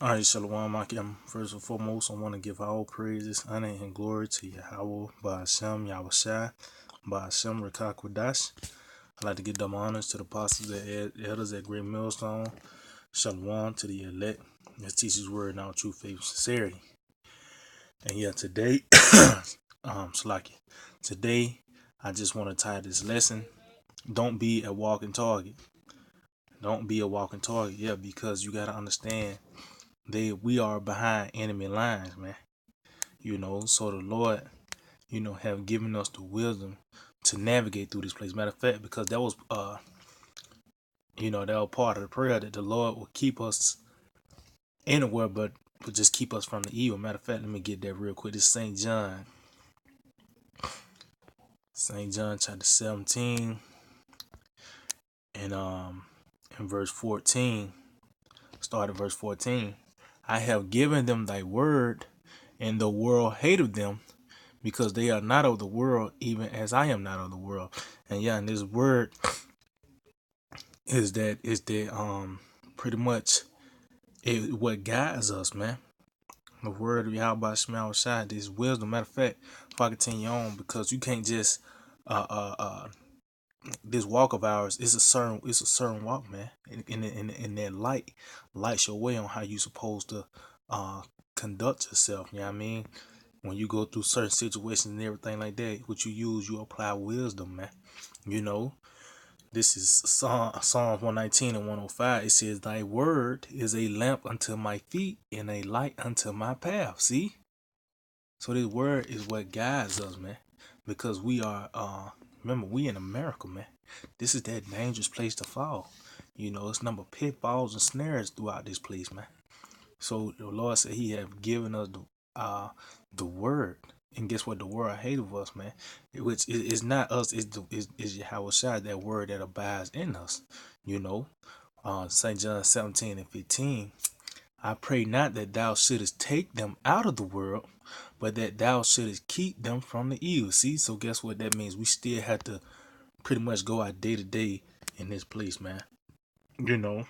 All right, Shalom Akim. First and foremost, I want to give all praises, honor, and glory to Yahweh, Ba'ashem, Yahushai, Ba'ashem, Rakakwadash. I'd like to give them honors to the apostles and elders at Great Millstone. Shalom to the elect that teaches word in all true faith and sincerity. And yeah, today, Salaki, today, I just want to tie this lesson. Don't be a walking target. Don't be a walking target. Yeah, because you got to understand we are behind enemy lines, man. So the Lord, have given us the wisdom to navigate through this place. Matter of fact, because that was that was part of the prayer that the Lord will keep us anywhere but just keep us from the evil. Matter of fact, let me get that real quick. This is St. John chapter 17 and in verse 14. Start at verse 14. I have given them thy word, and the world hated them, because they are not of the world, even as I am not of the world. And this word is that pretty much what guides us, man. The word of Yahweh Shema Shai, this wisdom. Matter of fact, if I continue on, because you can't just this walk of ours is a certain walk, man. In that lights your way on how you supposed to conduct yourself. You know what I mean? When you go through certain situations and everything like that, what you apply wisdom, man. This is Psalms 119 and 105. It says, thy word is a lamp unto my feet and a light unto my path. See? So this word is what guides us, man. Because we are remember, we in America, man. This is that dangerous place to fall. It's number pitfalls and snares throughout this place, man. So the Lord said he have given us the word. And guess what? The world hate of us, man. Which is not us, is Yahweh Shai, that word that abides in us. St. John 17 and 15. I pray not that thou shouldest take them out of the world, but that thou shouldest keep them from the evil. See, so guess what that means? We still have to pretty much go our day to day in this place, man. Guess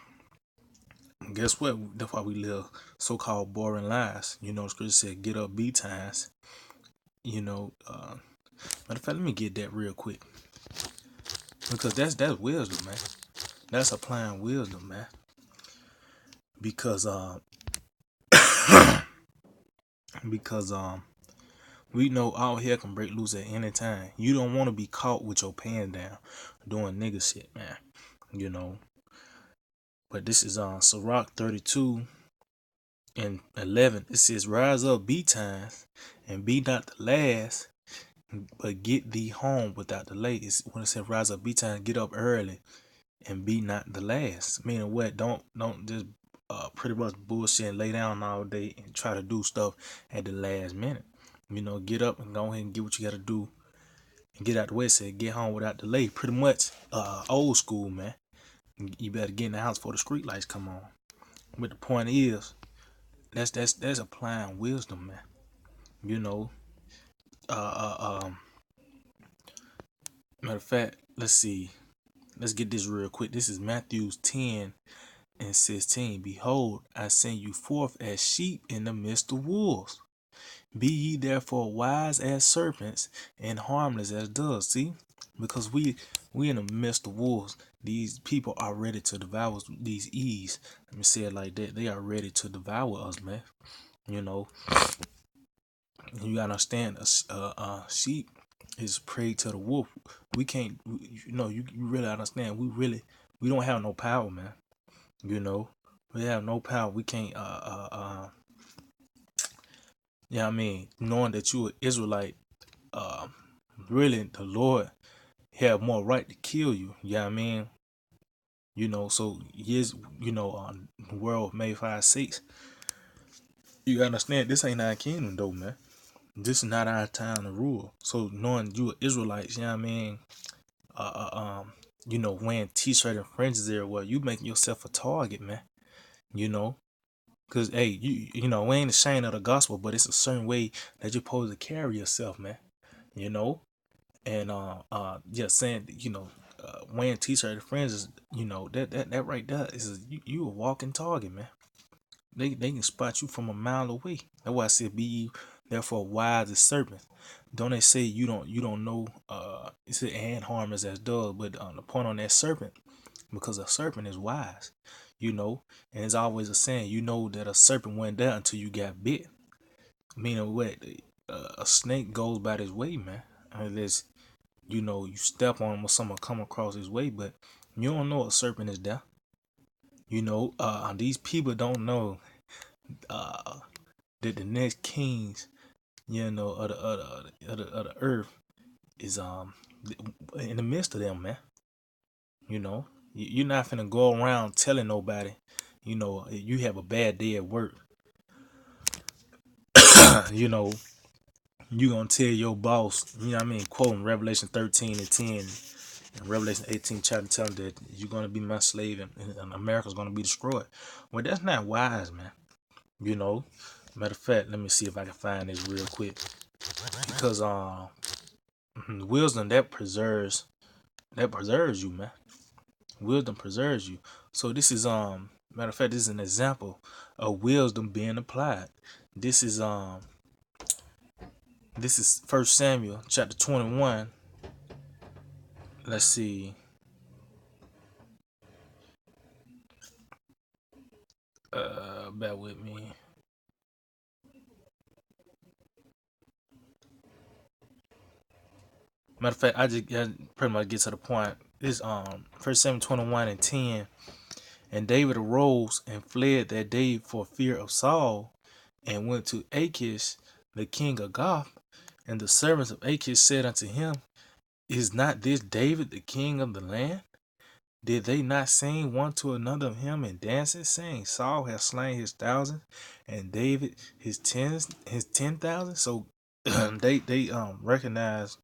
what? That's why we live so-called boring lives. The scripture said, get up, be times. Matter of fact, let me get that real quick. Because that's wisdom, man. That's applying wisdom, man. Because because we know all hell can break loose at any time. You don't want to be caught with your pants down doing nigga shit, man. But this is Sirach 32 and 11. It says, rise up, be times, and be not the last, but get thee home without delay. It's when it says rise up, be times, get up early, and be not the last. Meaning what? Don't just pretty much bullshit and lay down all day and try to do stuff at the last minute. Get up and go ahead and get what you got to do and get out the way. Say get home without delay. Pretty much old school, man. You better get in the house before the street lights come on. But the point is, that's applying wisdom, man. Matter of fact, let's see. Let's get this real quick. This is Matthew 10 and 16. Behold, I send you forth as sheep in the midst of wolves. Be ye therefore wise as serpents and harmless as doves. See? Because we in the midst of wolves. These people are ready to devour these E's. Let me say it like that. They are ready to devour us, man. You gotta understand, sheep is prey to the wolf. We can't, you really understand. We don't have no power, man. We have no power. We can't, I mean, knowing that you are Israelite, really the Lord have more right to kill you. I mean? So yes, the world made 5-6. You understand this ain't our kingdom though, man. This is not our time to rule. So knowing you are Israelites, you know what I mean? Wearing t-shirt and fringes everywhere, you making yourself a target, man. Cause hey, we ain't ashamed of the gospel, but it's a certain way that you're supposed to carry yourself, man. And just saying, wearing t-shirt and fringes, that right there is you a walking target, man. They can spot you from a mile away. That's why I said be ye therefore wise as serpents. Don't they say you don't know it's an ant harm as dove, but the point on that serpent, because a serpent is wise, and it's always a saying, that a serpent went down until you got bit. Meaning what? A snake goes by his way, man. Unless you step on him or someone come across his way, but you don't know a serpent is there. These people don't know uh that the next kings, of the earth is in the midst of them, man. You're not finna go around telling nobody, you have a bad day at work. you know, you gonna tell your boss, quoting Revelation 13 and 10 and Revelation 18 chapter, tell them that you're gonna be my slave and America's gonna be destroyed. Well, that's not wise, man. You know, Matter of fact, let me see if I can find this real quick, because wisdom that preserves you, man. Wisdom preserves you. So this is matter of fact, this is an example of wisdom being applied. This is First Samuel chapter 21. Let's see. Bear with me. Matter of fact, I pretty much get to the point. This First Samuel 21 and 10. And David arose and fled that day for fear of Saul, and went to Achish, the king of Gath. And the servants of Achish said unto him, Is not this David the king of the land? Did they not sing one to another of him in dances, saying, Saul has slain his 1,000, and David his 10,000? So they recognize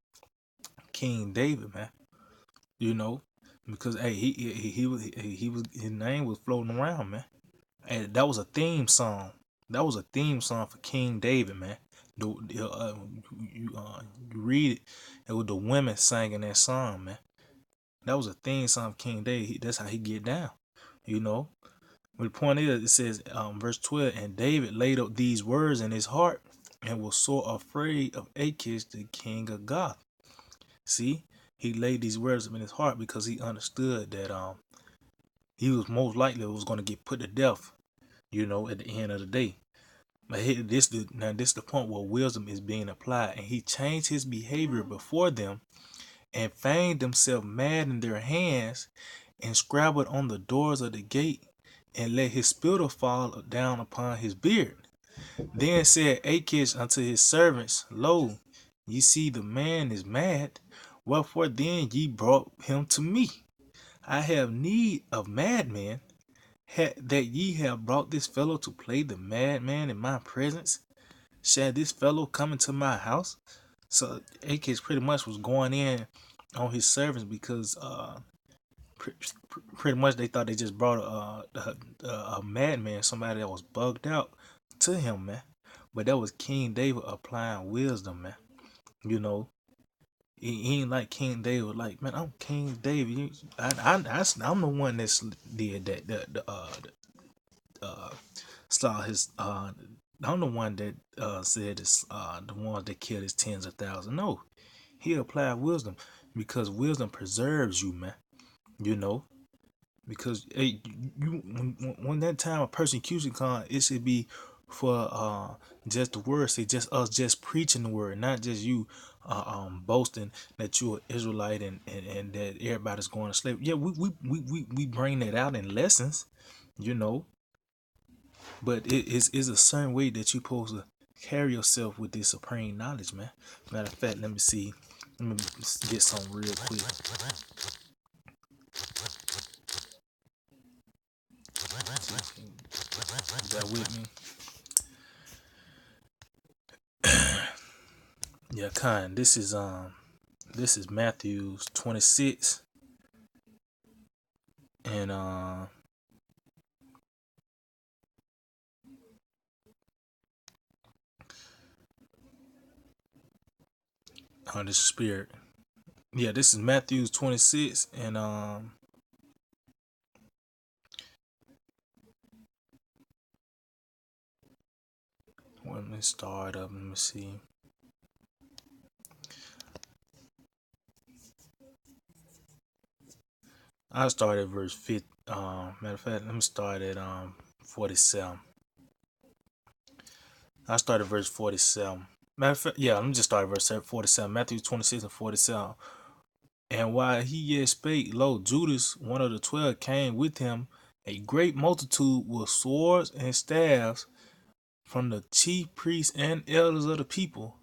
King David, man. You know, because hey, he was his name was floating around, man. And that was a theme song. That was a theme song for King David, man. You read it, it was the women singing that song, man. That was a theme song of King David. That's how he get down, you know. But the point is, it says, verse 12, and David laid up these words in his heart, and was so afraid of Achish, the king of Gath. See, he laid these words up in his heart because he understood that he was most likely was going to get put to death, at the end of the day. But this is the point where wisdom is being applied, and he changed his behavior before them, and feigned himself mad in their hands, and scrabbled on the doors of the gate, and let his spittle fall down upon his beard. Then said Achish unto his servants, Lo, ye see the man is mad. Wherefore then ye brought him to me? I have need of madmen, that ye have brought this fellow to play the madman in my presence. Shall this fellow come into my house? So Achish pretty much was going in on his servants because pretty much they thought they just brought a madman, somebody that was bugged out, to him, man. But that was King David applying wisdom, man. You know, he ain't like King David. Like, man, I'm King David. I'm the one that's did that. Saw his. I'm the one that said it's the ones that killed his tens of thousands. No, he applied wisdom because wisdom preserves you, man. You know, because hey, when that time of persecution comes, it should be for just the word. Say just us, just preaching the word, not just you boasting that you're an Israelite and that everybody's going to slavery. Yeah, we bring that out in lessons, you know, but it's a certain way that you're supposed to carry yourself with this supreme knowledge, man. Matter of fact, let me see. Let me get some real quick. Bear with me. Yeah, kind. This is Matthew 26 and the spirit. Yeah, this is Matthew 26 and let me start up. Let me see. I started at verse 5. Matter of fact, let me start at 47. I started verse 47. Matter of fact, yeah, let me just start at verse 47. Matthew 26 and 47. And while he yet spake, lo, Judas, one of the 12, came with him, a great multitude with swords and staves from the chief priests and elders of the people.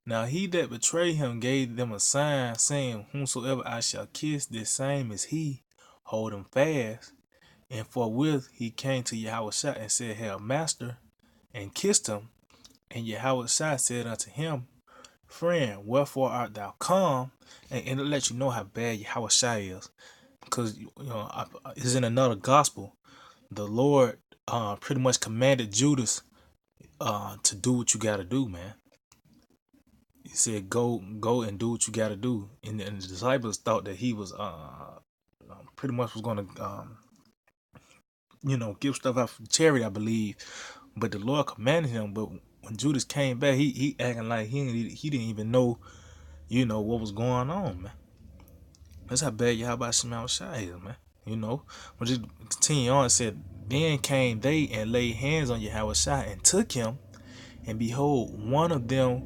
Now he that betrayed him gave them a sign, saying, Whomsoever I shall kiss, this same is he. Hold him fast. And forthwith he came to Yahushua and said, Hail, Master, and kissed him. And Yahushua said unto him, Friend, wherefore art thou come? And it'll let you know how bad Yahushua is. Because, it's in another gospel. The Lord pretty much commanded Judas to do what you got to do, man. He said, go and do what you got to do. And the disciples thought that he was pretty much was going to, give stuff out for charity, I believe. But the Lord commanded him. But when Judas came back, he acting like he didn't even know, what was going on, man. That's how bad Yahweh Shemel Shai is, man. But just continue on, it said, Then came they and laid hands on Yahweh Shai and took him. And behold, one of them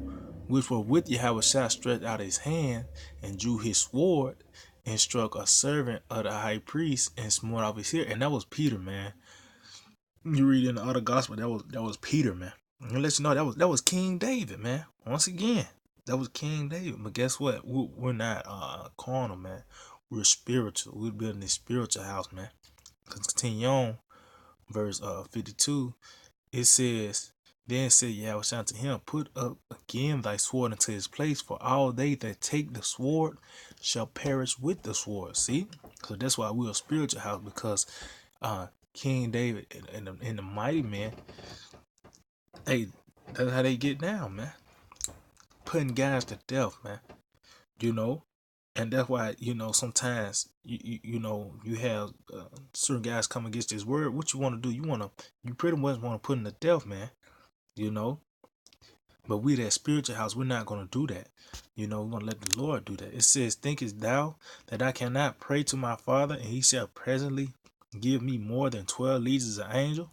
which were with Yahweh Shai stretched out his hand and drew his sword and struck a servant of the high priest and smote off his ear. And that was Peter, man. You read in the other gospel, that was Peter, man. And let you know that was King David, man. Once again, that was King David. But guess what? We're not carnal, man. We're spiritual. We're building a spiritual house, man. Continue on, verse 52. It says, Then said Yahweh unto him, Put up again thy sword into his place, for all they that take the sword shall perish with the sword. See? So that's why we're a spiritual house, because King David and the mighty men, that's how they get down, man. Putting guys to death, man. And that's why, sometimes you have certain guys come against this word. What you want to do? You pretty much want to put in the death, man. But we that spiritual house, we're not going to do that. We're going to let the Lord do that. It says, Thinkest thou that I cannot pray to my Father, and he shall presently give me more than 12 legions of angels?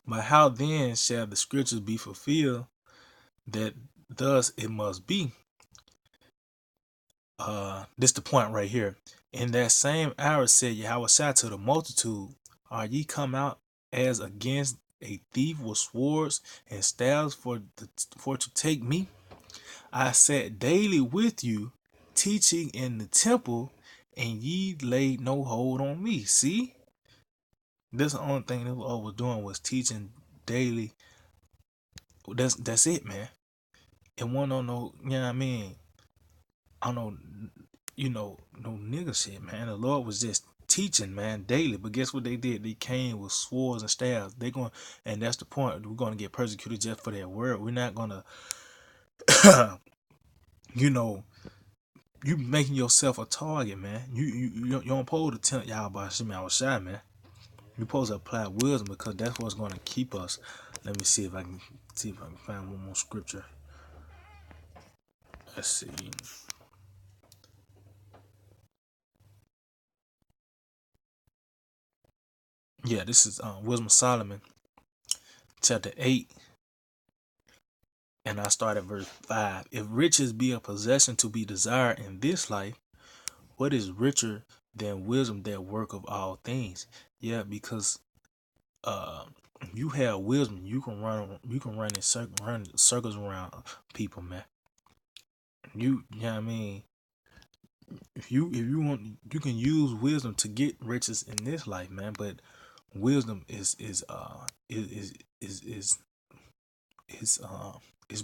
But how then shall the scriptures be fulfilled that thus it must be? This the point right here. In that same hour said Yahweh to the multitude, Are ye come out as against a thief with swords and staves for to take me? I sat daily with you, teaching in the temple, and ye laid no hold on me. See? That's the only thing that I was doing, was teaching daily. That's it, man. And one don't know, you know what I mean? I don't know, no nigga shit, man. The Lord was just teaching, man, daily. But guess what they did? They came with swords and staffs. And that's the point. We're gonna get persecuted just for that word. We're not gonna, you making yourself a target, man. You don't supposed to tempt y'all by Shimmy outside, man. You supposed to apply wisdom, because that's what's gonna keep us. Let me see if I can find one more scripture. Let's see. Yeah, this is Wisdom of Solomon, chapter 8, and I start at verse 5. If riches be a possession to be desired in this life, what is richer than wisdom, that work of all things? Yeah, because you have wisdom, you can run in circles around people, man. You know what I mean? If you want, you can use wisdom to get riches in this life, man. But wisdom is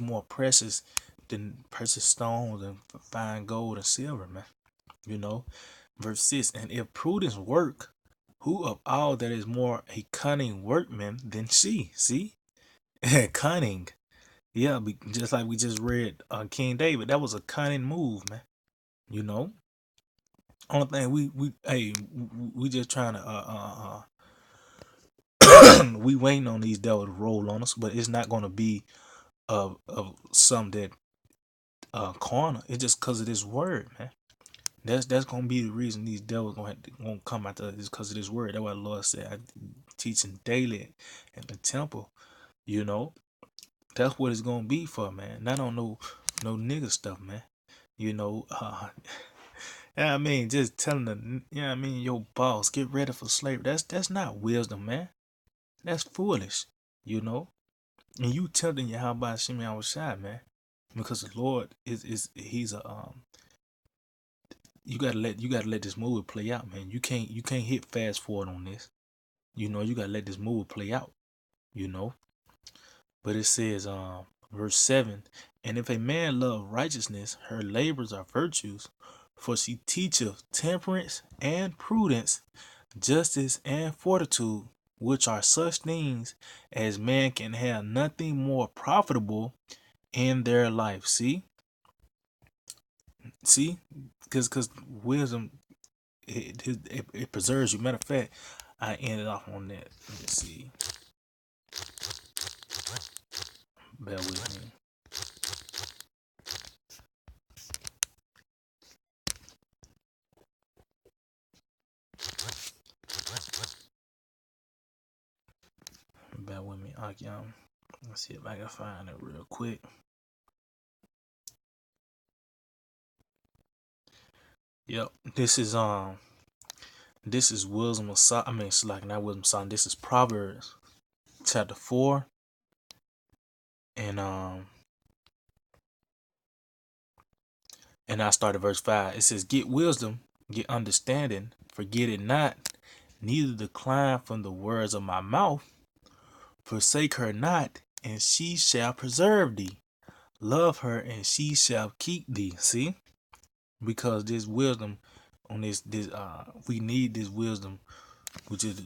more precious than precious stones and fine gold and silver, man. Verse 6. And if prudence work, who of all that is more a cunning workman than she? See? Cunning. Yeah, just like we just read King David. That was a cunning move, man. Only thing we just trying to we waiting on these devils to roll on us, but it's not gonna be of some that corner. It's just because of this word, man. That's gonna be the reason these devils gonna come after us, is because of this word. That's why the Lord said, "I teaching daily in the temple." You know, that's what it's gonna be for, man. Not on no nigga stuff, man. You know, yeah, I mean, just telling the, yeah, I mean, your boss get ready for slavery. That's not wisdom, man. That's foolish. You know, and you telling you how about Shimmy I was shy, man, because the Lord is he's a you gotta let this movie play out, man. You can't hit fast forward on this. You know, you gotta let this movie play out. You know, but it says verse 7, and if a man love righteousness, her labors are virtues, for she teacheth temperance and prudence, justice and fortitude, which are such things as man can have nothing more profitable in their life. See, because wisdom, it preserves you. Matter of fact, I ended off on that. Let me see. Bear with me. Bear with me. Let's see if I can find it real quick. Yep. This is Wisdom of Solomon. I mean, it's like not Wisdom of Solomon. This is Proverbs chapter 4, and I started verse 5. It says, "Get wisdom, get understanding, forget it not, neither decline from the words of my mouth. Forsake her not, and she shall preserve thee. Love her, and she shall keep thee." See, because this wisdom on this we need this wisdom, which is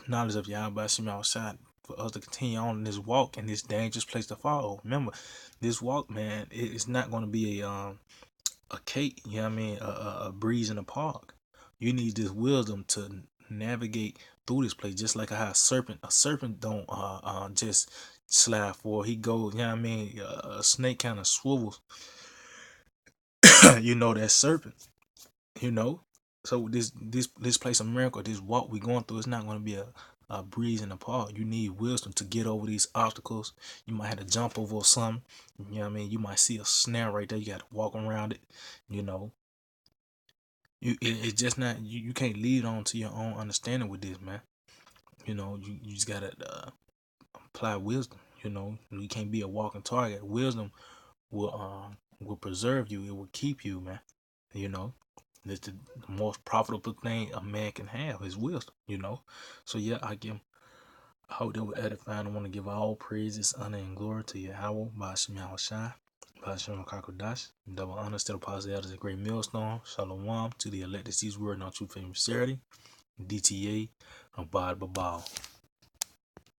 knowledge of Yahweh Shema outside, for us to continue on in this walk in this dangerous place to follow. Remember, this walk, man, it's not going to be a cake. You know what I mean? A breeze in the park. You need this wisdom to navigate through this place, just like how a serpent don't just slide forward. He goes. You know what I mean? A snake kind of swivels. You know that serpent. You know. So this place of miracle, this walk we going through, it's not going to be a breeze in the park. You need wisdom to get over these obstacles. You might have to jump over something. You know what I mean? You might see a snare right there. You got to walk around it. You know, it's just not you can't lead on to your own understanding with this, man. You know, you just gotta apply wisdom. You know, you can't be a walking target. Wisdom will preserve you. It will keep you, man. You know, it's the most profitable thing a man can have is wisdom. You know, so yeah, I hope that was edifying. I want to give all praises, honor, and glory to Yahweh, Ba'ashem Yahushai, Ba'ashem Kakodash, double honor, still positive elders, a great millstone. Shalom to the elected seeds, word, not true, fame, sincerity. DTA, Abad Babal.